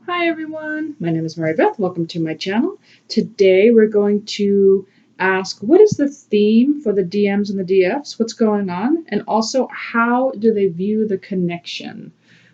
Hi everyone, my name is Mary Beth. Welcome to my channel. Today we're going to ask what is the theme for the DMs and the DFs, what's going on, and also how do they view the connection.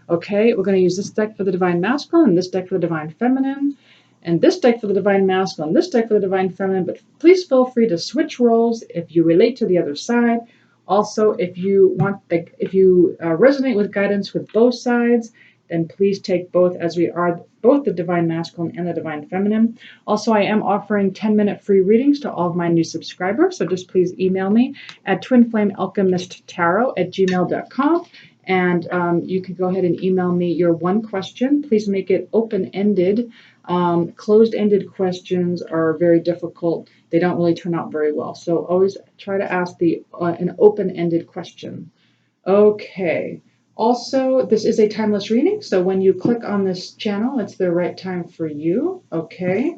Okay, we're going to use this deck for the Divine Masculine, and this deck for the Divine Feminine, and this deck for the Divine Masculine, this deck for the Divine Feminine, but please feel free to switch roles if you relate to the other side. Also, if you resonate with guidance with both sides, then please take both, as we are both the Divine Masculine and the Divine Feminine. Also, I am offering 10-minute free readings to all of my new subscribers, so just please email me at twinflamealchemisttarot@gmail.com, and you can go ahead and email me your one question. Please make it open-ended. Closed-ended questions are very difficult. They don't really turn out very well, so always try to ask an open-ended question. Okay. Also, this is a timeless reading, so when you click on this channel, it's the right time for you, okay?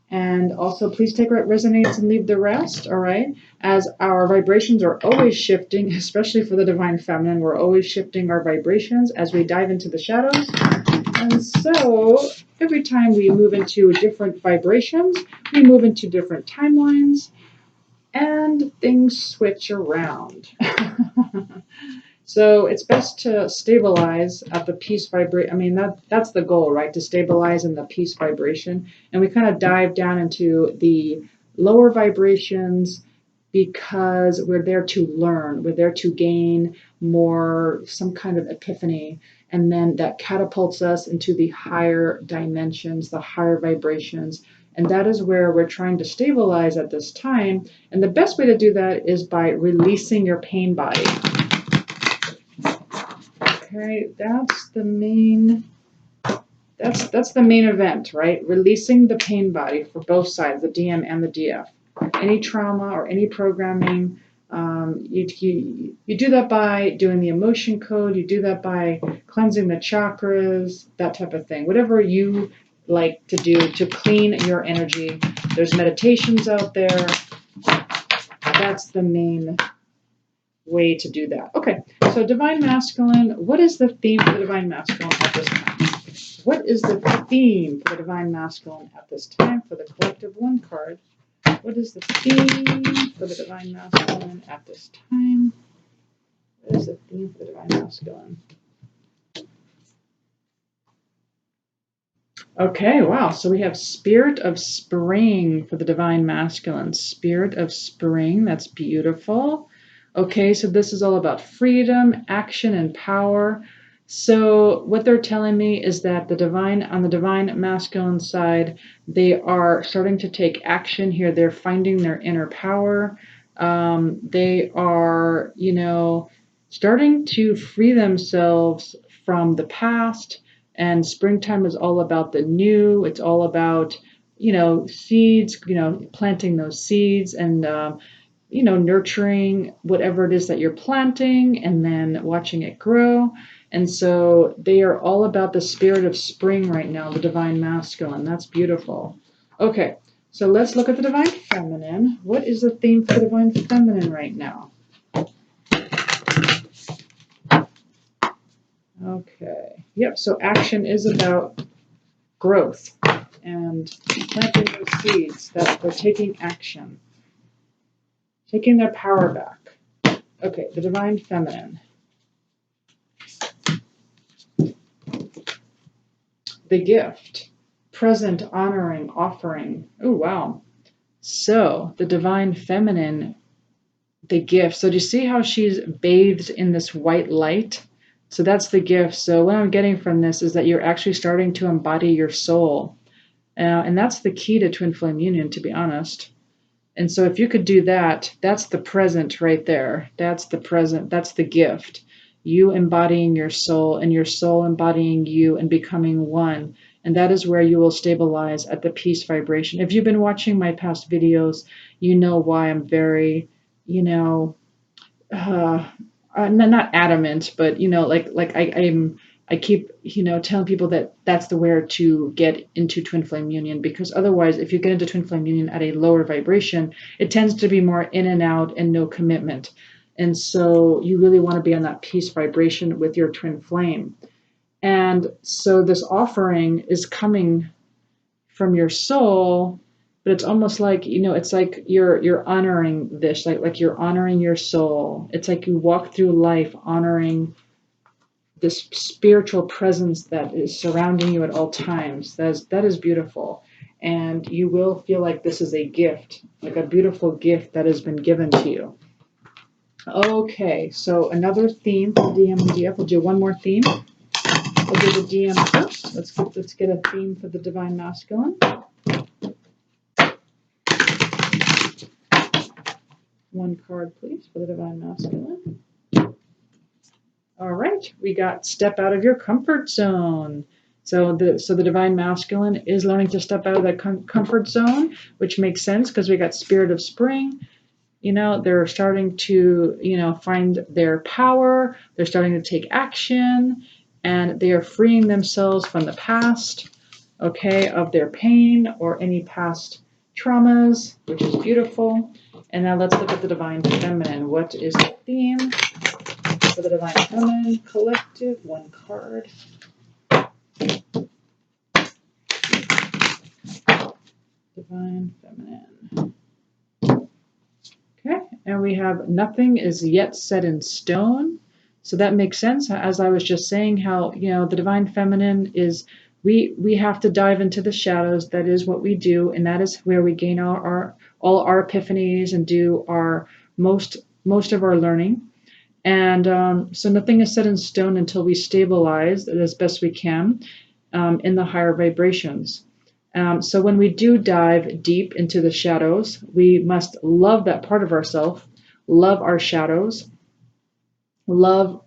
And also, please take what resonates and leave the rest, all right? As our vibrations are always shifting, especially for the Divine Feminine, we're always shifting our vibrations as we dive into the shadows. And so, every time we move into different vibrations, we move into different timelines, and things switch around. So it's best to stabilize at the peace vibration. I mean, that's the goal, right? To stabilize in the peace vibration. And we kind of dive down into the lower vibrations because we're there to learn. We're there to gain more, some kind of epiphany. And then that catapults us into the higher dimensions, the higher vibrations. And that is where we're trying to stabilize at this time. And the best way to do that is by releasing your pain body. Okay, that's the main event, right? Releasing the pain body for both sides, the DM and the DF. Any trauma or any programming, you do that by doing the emotion code. You do that by cleansing the chakras, that type of thing. Whatever you like to do to clean your energy. There's meditations out there. That's the main way to do that. Okay, so Divine Masculine, what is the theme for the Divine Masculine at this time? What is the theme for the Divine Masculine at this time for the collective one card? What is the theme for the Divine Masculine at this time? What is the theme for the Divine Masculine? Okay, wow. So we have Spirit of Spring for the Divine Masculine. Spirit of Spring, that's beautiful. Okay, so this is all about freedom, action, and power. So what they're telling me is that on the Divine Masculine side, they are starting to take action here. They're finding their inner power. They are, starting to free themselves from the past. And springtime is all about the new. It's all about, seeds, planting those seeds and, nurturing whatever it is that you're planting and then watching it grow. And so they are all about the spirit of spring right now, the Divine Masculine. That's beautiful. Okay, so let's look at the Divine Feminine. What is the theme for the Divine Feminine right now? Okay, yep, so action is about growth and planting those seeds, that they're taking action, taking their power back. Okay, the Divine Feminine. The gift, present, honoring, offering. Oh, wow. So the Divine Feminine, the gift. So do you see how she's bathed in this white light? So that's the gift. So what I'm getting from this is that you're actually starting to embody your soul. And that's the key to Twin Flame Union, to be honest. And so if you could do that, that's the present right there. That's the present. That's the gift. You embodying your soul and your soul embodying you and becoming one. And that is where you will stabilize at the peace vibration. If you've been watching my past videos, you know why I'm very, not adamant, but, I keep, telling people that that's the where to get into Twin Flame Union, because otherwise, if you get into Twin Flame Union at a lower vibration, it tends to be more in and out and no commitment. And so you really want to be on that peace vibration with your twin flame. And so this offering is coming from your soul, but it's almost like, it's like you're honoring this, like you're honoring your soul. It's like you walk through life honoring this spiritual presence that is surrounding you at all times. That is beautiful. And you will feel like this is a gift, like a beautiful gift that has been given to you. Okay, so another theme for DM and DF. We'll do one more theme. We'll do the DM first. Let's get a theme for the Divine Masculine. One card, please, for the Divine Masculine. All right, we got step out of your comfort zone. So the Divine Masculine is learning to step out of that comfort zone, which makes sense because we got Spirit of Spring. They're starting to, find their power. They're starting to take action, and they are freeing themselves from the past, okay, of their pain or any past traumas, which is beautiful. And now let's look at the Divine Feminine. What is the theme for the Divine Feminine Collective? One card. Divine Feminine. Okay, and we have nothing is yet set in stone. So that makes sense. As I was just saying, how, the Divine Feminine is, we have to dive into the shadows. That is what we do, and that is where we gain all our epiphanies and do our most of our learning. And so nothing is set in stone until we stabilize as best we can in the higher vibrations. So when we do dive deep into the shadows, we must love that part of ourselves, love our shadows, love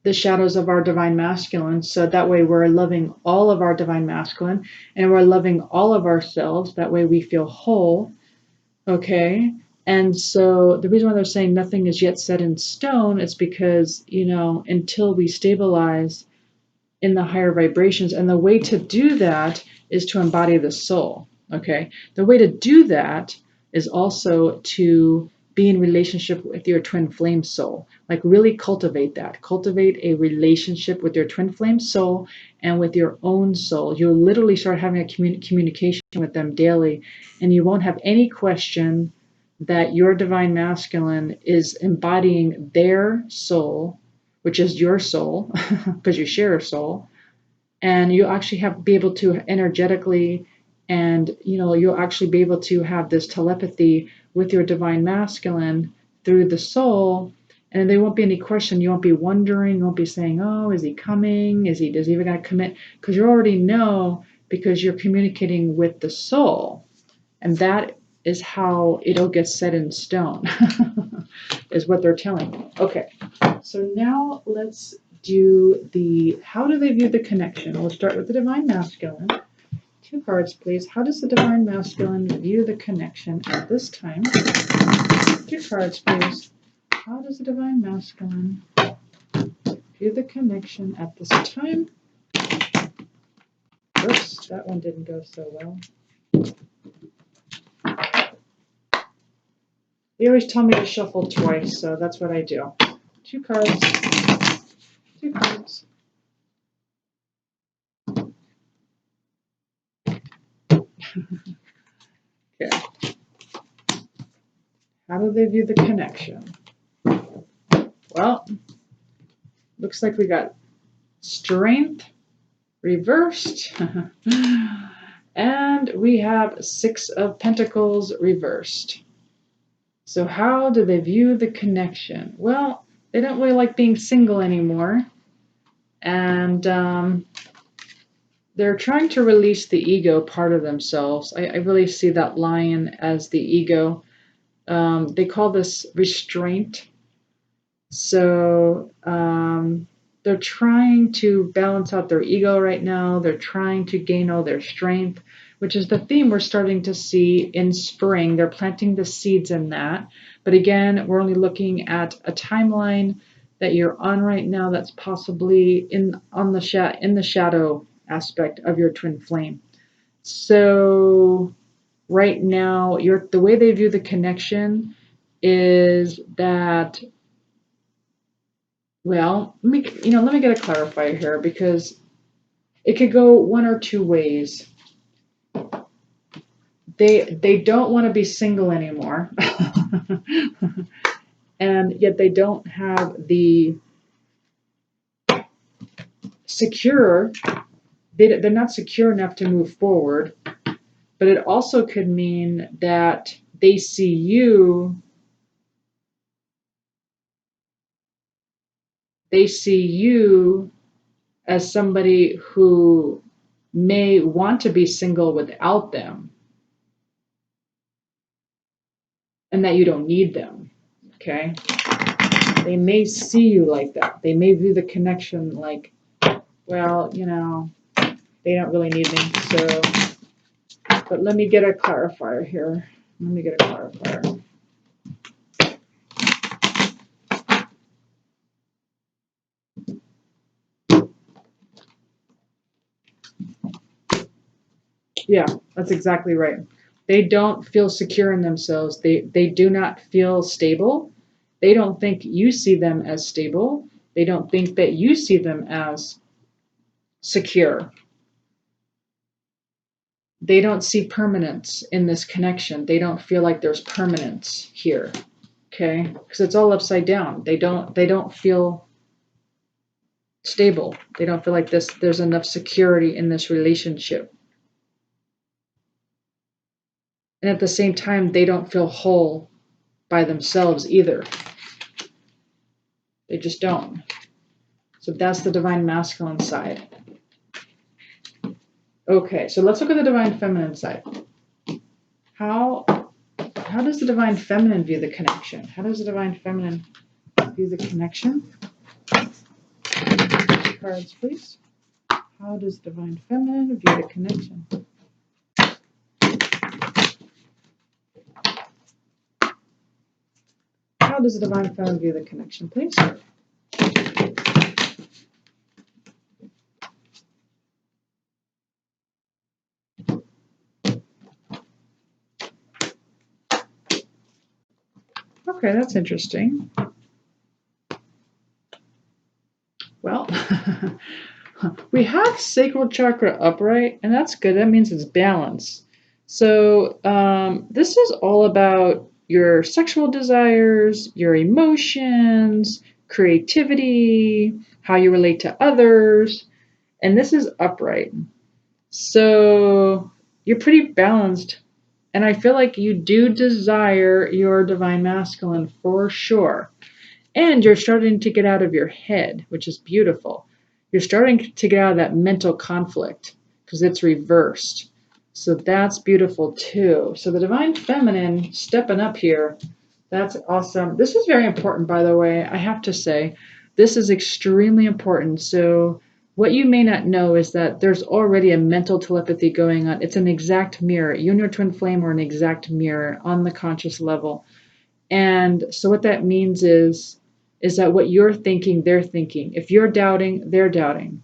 the shadows of our Divine Masculine. So that way we're loving all of our Divine Masculine and we're loving all of ourselves. That way we feel whole. Okay. And so the reason why they're saying nothing is yet set in stone is because, until we stabilize in the higher vibrations. And the way to do that is to embody the soul. Okay. The way to do that is also to be in relationship with your twin flame soul. Like really cultivate that. Cultivate a relationship with your twin flame soul and with your own soul. You'll literally start having a communication with them daily, and you won't have any question that your Divine Masculine is embodying their soul, which is your soul, because you share a soul, and you'll actually be able to energetically, and you'll actually be able to have this telepathy with your Divine Masculine through the soul, and there won't be any question. You won't be wondering. You won't be saying, "Oh, is he coming? Is he even going to commit?" Because you already know, because you're communicating with the soul, and that is how it'll get set in stone, is what they're telling me. Okay, so now let's do how do they view the connection? We'll start with the Divine Masculine. Two cards, please. How does the Divine Masculine view the connection at this time? Two cards, please. How does the Divine Masculine view the connection at this time? Oops, that one didn't go so well. They always tell me to shuffle twice, so that's what I do. Two cards. Two cards. Okay. How do they view the connection? Well, looks like we got Strength reversed. And we have Six of Pentacles reversed. So how do they view the connection? Well, they don't really like being single anymore. And they're trying to release the ego part of themselves. I really see that lion as the ego. They call this restraint. So they're trying to balance out their ego right now. They're trying to gain all their strength, which is the theme we're starting to see in spring. They're planting the seeds in that. But again, we're only looking at a timeline that you're on right now that's possibly in the shadow aspect of your twin flame. So right now, the way they view the connection is that, well, let me get a clarifier here, because it could go one or two ways. They don't want to be single anymore. And yet they don't have the secure, they're not secure enough to move forward. But it also could mean that they see you as somebody who may want to be single without them, and that you don't need them. Okay? They may see you like that. They may view the connection like, well, you know, they don't really need me. So, but let me get a clarifier here. Let me get a clarifier. Yeah, that's exactly right. They don't feel secure in themselves. They do not feel stable. They don't think you see them as stable. They don't think that you see them as secure. They don't see permanence in this connection. They don't feel like there's permanence here. Okay? Because it's all upside down. They don't feel stable. They don't feel like there's enough security in this relationship. And at the same time, they don't feel whole by themselves either. They just don't. So that's the divine masculine side. Okay, so let's look at the divine feminine side. How does the divine feminine view the connection? How does the divine feminine view the connection? Cards, please. How does divine feminine view the connection? How does the divine feminine view the connection, please? Okay, that's interesting. Well, we have sacral chakra upright, and that's good. That means it's balanced. So this is all about your sexual desires, your emotions, creativity, how you relate to others, and this is upright. So you're pretty balanced, and I feel like you do desire your divine masculine for sure. And you're starting to get out of your head, which is beautiful. You're starting to get out of that mental conflict because it's reversed. So that's beautiful too. So the divine feminine stepping up here, that's awesome. This is very important, by the way. I have to say, this is extremely important. So what you may not know is that there's already a mental telepathy going on. It's an exact mirror. You and your twin flame are an exact mirror on the conscious level. And so what that means is that what you're thinking, they're thinking. If you're doubting, they're doubting.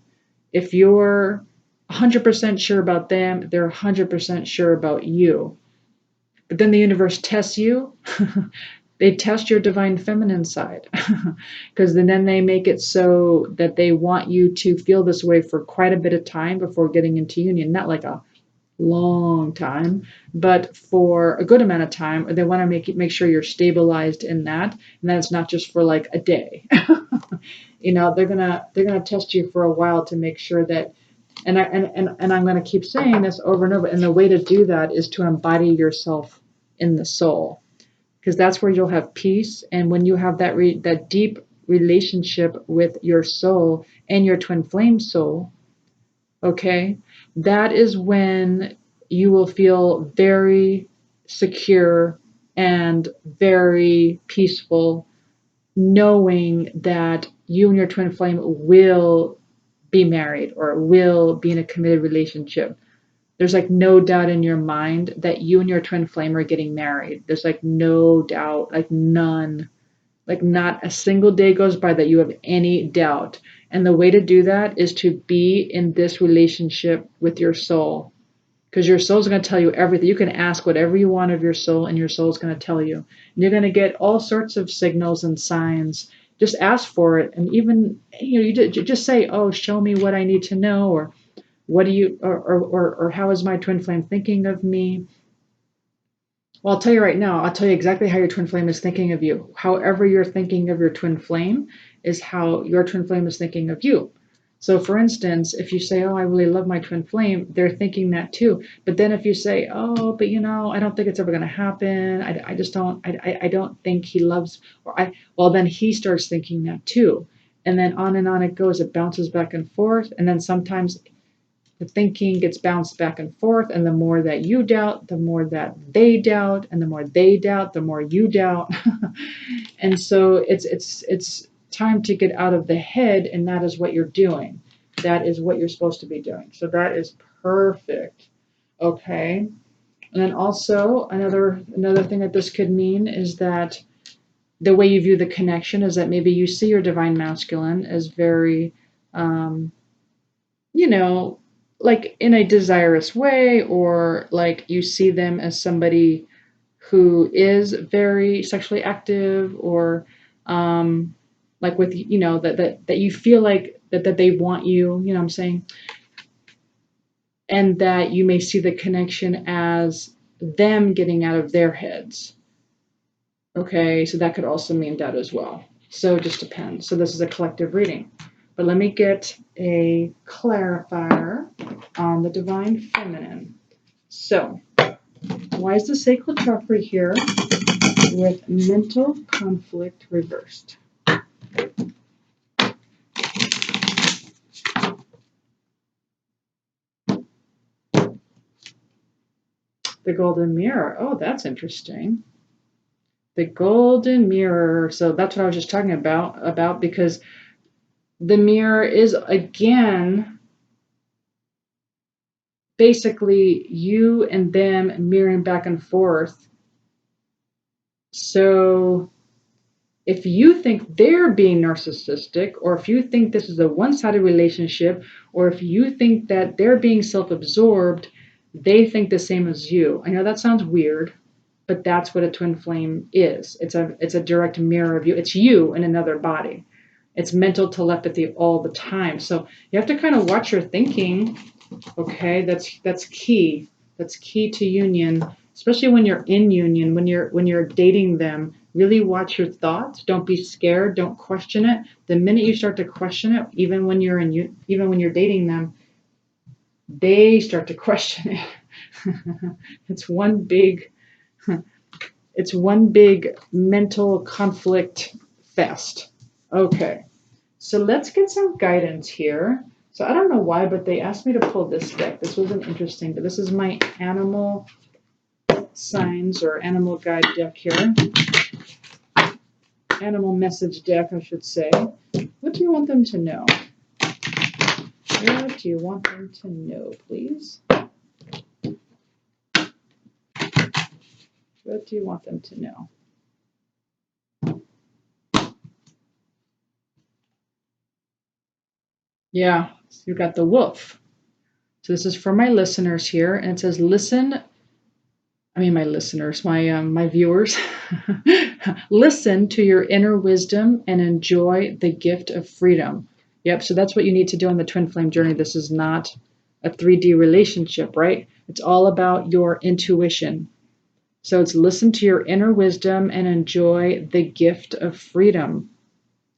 If you're 100% sure about them, they're 100% sure about you. But then the universe tests you. They test your divine feminine side because then they make it so that they want you to feel this way for quite a bit of time before getting into union. Not like a long time, but for a good amount of time. They want to make sure you're stabilized in that, and that it's not just for like a day. They're gonna test you for a while to make sure that. And I'm gonna keep saying this over and over. And the way to do that is to embody yourself in the soul, because that's where you'll have peace. And when you have that deep relationship with your soul and your twin flame soul, okay, that is when you will feel very secure and very peaceful, knowing that you and your twin flame will be married or will be in a committed relationship. There's like no doubt in your mind that you and your twin flame are getting married. There's like no doubt, like none. Like not a single day goes by that you have any doubt. And the way to do that is to be in this relationship with your soul. Because your soul's going to tell you everything. You can ask whatever you want of your soul, and your soul's going to tell you. And you're going to get all sorts of signals and signs. Just ask for it. And even, you just say, oh, show me what I need to know. Or What do you, or how is my twin flame thinking of me? Well, I'll tell you right now, I'll tell you exactly how your twin flame is thinking of you. However you're thinking of your twin flame is how your twin flame is thinking of you. So for instance, if you say, oh, I really love my twin flame, they're thinking that too. But then if you say, oh, but I don't think it's ever going to happen. I just don't, I don't think he loves, well, then he starts thinking that too. And then on it goes, it bounces back and forth. And then sometimes the thinking gets bounced back and forth, and the more that you doubt, the more that they doubt, and the more they doubt, the more you doubt. And so it's time to get out of the head, and that is what you're doing. That is what you're supposed to be doing. So that is perfect. Okay. And then also another thing that this could mean is that the way you view the connection is that maybe you see your divine masculine as very you know, like in a desirous way, or like you see them as somebody who is very sexually active, or like with that you feel like that they want you, you know what I'm saying? And that you may see the connection as them getting out of their heads. Okay, so that could also mean that as well. So it just depends. So this is a collective reading. But let me get a clarifier on the divine feminine. So, why is the sacral chakra here with mental conflict reversed? The golden mirror. Oh, that's interesting. The golden mirror. So that's what I was just talking about because the mirror is again basically you and them mirroring back and forth. So if you think they're being narcissistic, or if you think this is a one-sided relationship, or if you think that they're being self-absorbed, they think the same as you. I know that sounds weird, but that's what a twin flame is. It's a direct mirror of you. It's you in another body. It's mental telepathy all the time. So you have to kind of watch your thinking. Okay, that's key. That's key to union, especially when you're in union, when you're dating them. Really watch your thoughts. Don't be scared. Don't question it. The minute you start to question it, even when you're dating them, they start to question it. It's one big mental conflict fest. Okay. So let's get some guidance here. So I don't know why, but they asked me to pull this deck. This wasn't interesting, but this is my animal signs or animal guide deck here. Animal message deck, I should say. What do you want them to know? What do you want them to know, please? What do you want them to know? Yeah, so you got the wolf. So this is for my listeners here, and it says, my listeners, my viewers, listen to your inner wisdom and enjoy the gift of freedom. Yep, so that's what you need to do on the twin flame journey. This is not a 3D relationship, right? It's all about your intuition. So it's listen to your inner wisdom and enjoy the gift of freedom.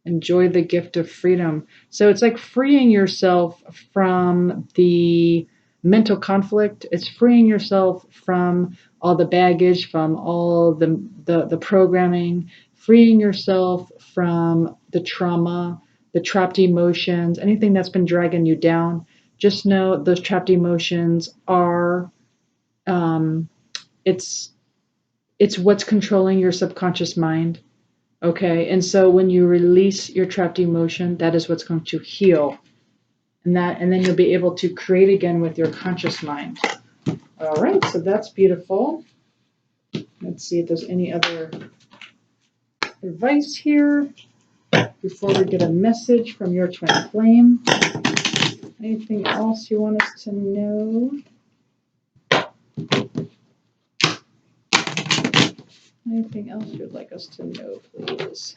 Enjoy the gift of freedom. So it's like freeing yourself from the mental conflict. It's freeing yourself from all the baggage, from all the programming, freeing yourself from the trauma, the trapped emotions, anything that's been dragging you down. Just know those trapped emotions are it's what's controlling your subconscious mind. Okay, and so when you release your trapped emotion, that is what's going to heal. And then you'll be able to create again with your conscious mind. All right, so that's beautiful. Let's see if there's any other advice here before we get a message from your twin flame. Anything else you want us to know? Anything else you'd like us to know, please?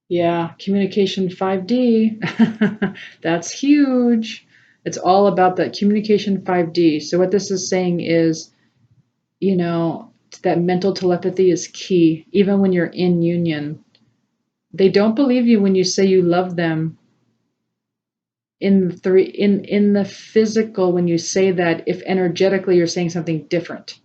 Yeah, communication 5D. That's huge. It's all about that communication 5D. So what this is saying is, you know, that mental telepathy is key, even when you're in union. They don't believe you when you say you love them in the physical when you say that, if energetically you're saying something different.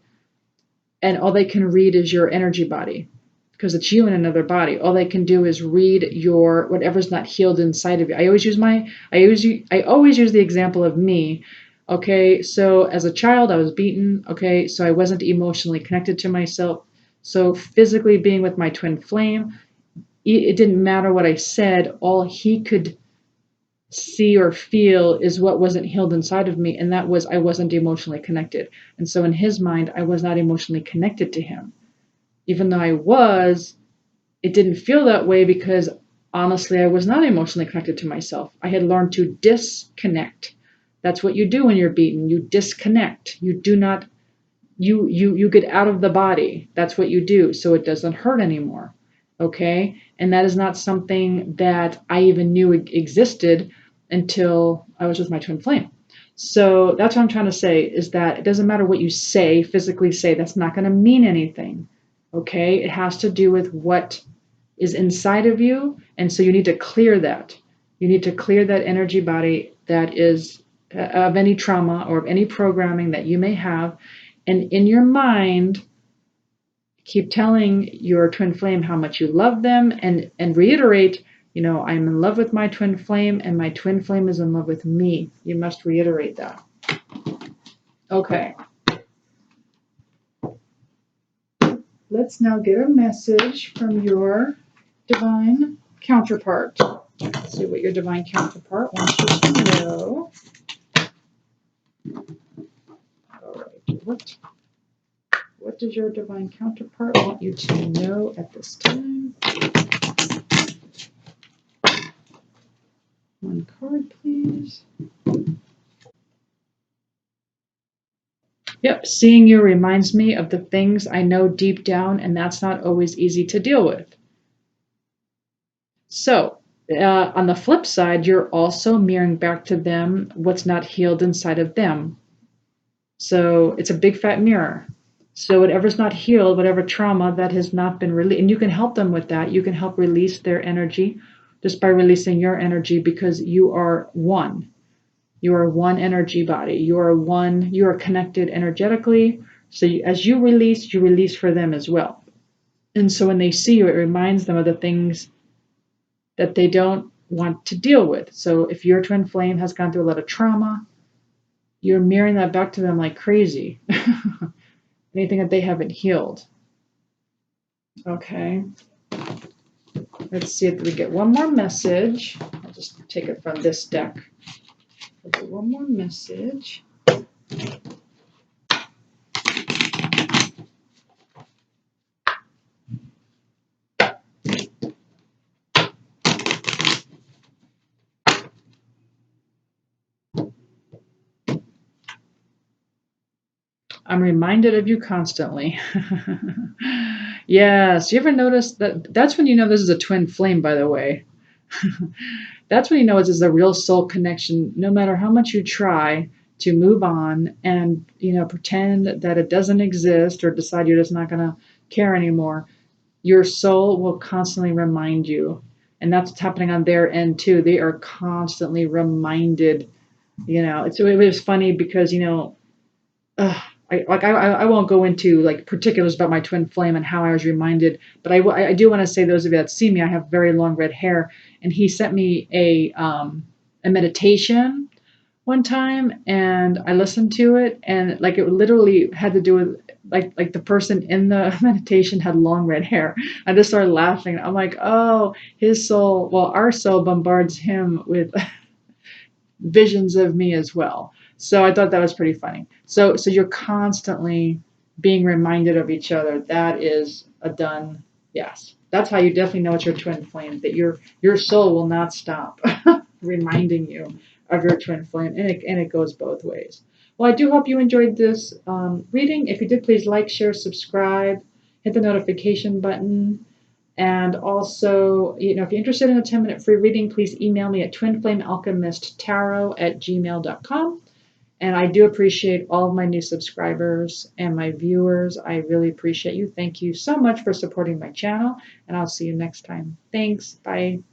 And all they can read is your energy body, because it's you in another body. All they can do is read your whatever's not healed inside of you. I always use the example of me. Okay, so as a child I was beaten. Okay, so I wasn't emotionally connected to myself. So physically being with my twin flame, it didn't matter what I said. All he could see or feel is what wasn't healed inside of me, and that was I wasn't emotionally connected. And so in his mind I was not emotionally connected to him. Even though I was, it didn't feel that way because honestly, I was not emotionally connected to myself. I had learned to disconnect. That's what you do when you're beaten. You disconnect. You do not, you get out of the body. That's what you do. So it doesn't hurt anymore. Okay. And that is not something that I even knew existed until I was with my twin flame. So that's what I'm trying to say, is that it doesn't matter what you say, physically say, that's not going to mean anything. Okay. It has to do with what is inside of you. And so you need to clear that. You need to clear that energy body that is of any trauma or of any programming that you may have. And in your mind, keep telling your twin flame how much you love them, and reiterate, I'm in love with my twin flame and my twin flame is in love with me. You must reiterate that. Okay. Let's now get a message from your divine counterpart. Let's see what your divine counterpart wants you to know. All right. What does your divine counterpart want you to know at this time? One card, please. Yep, seeing you reminds me of the things I know deep down, and that's not always easy to deal with. So, on the flip side, you're also mirroring back to them what's not healed inside of them. So, it's a big fat mirror. So, whatever's not healed, whatever trauma that has not been released, and you can help them with that. You can help release their energy just by releasing your energy, because you are one. You are one energy body. You are connected energetically. So as you release for them as well. And so when they see you, it reminds them of the things that they don't want to deal with. So if your twin flame has gone through a lot of trauma, you're mirroring that back to them like crazy. Anything that they haven't healed. Okay. Let's see if we get one more message. I'll just take it from this deck. We'll get one more message. I'm reminded of you constantly. Yes, you ever notice that? That's when you know this is a twin flame, by the way. That's when you know it's a real soul connection. No matter how much you try to move on and pretend that it doesn't exist or decide you're just not going to care anymore, your soul will constantly remind you. And that's what's happening on their end too. They are constantly reminded. It was funny because I won't go into like particulars about my twin flame and how I was reminded, but I do want to say, those of you that see me, I have very long red hair, and he sent me a meditation one time, and I listened to it, and like it literally had to do with like the person in the meditation had long red hair. I just started laughing. I'm like, oh, our soul bombards him with visions of me as well. So I thought that was pretty funny. So you're constantly being reminded of each other. That is a done yes. That's how you definitely know it's your twin flame. That your soul will not stop reminding you of your twin flame, and it goes both ways. Well, I do hope you enjoyed this reading. If you did, please like, share, subscribe, hit the notification button, And also, if you're interested in a 10-minute free reading, please email me at twinflamealchemisttarot@gmail.com. And I do appreciate all of my new subscribers and my viewers. I really appreciate you. Thank you so much for supporting my channel, and I'll see you next time. Thanks. Bye.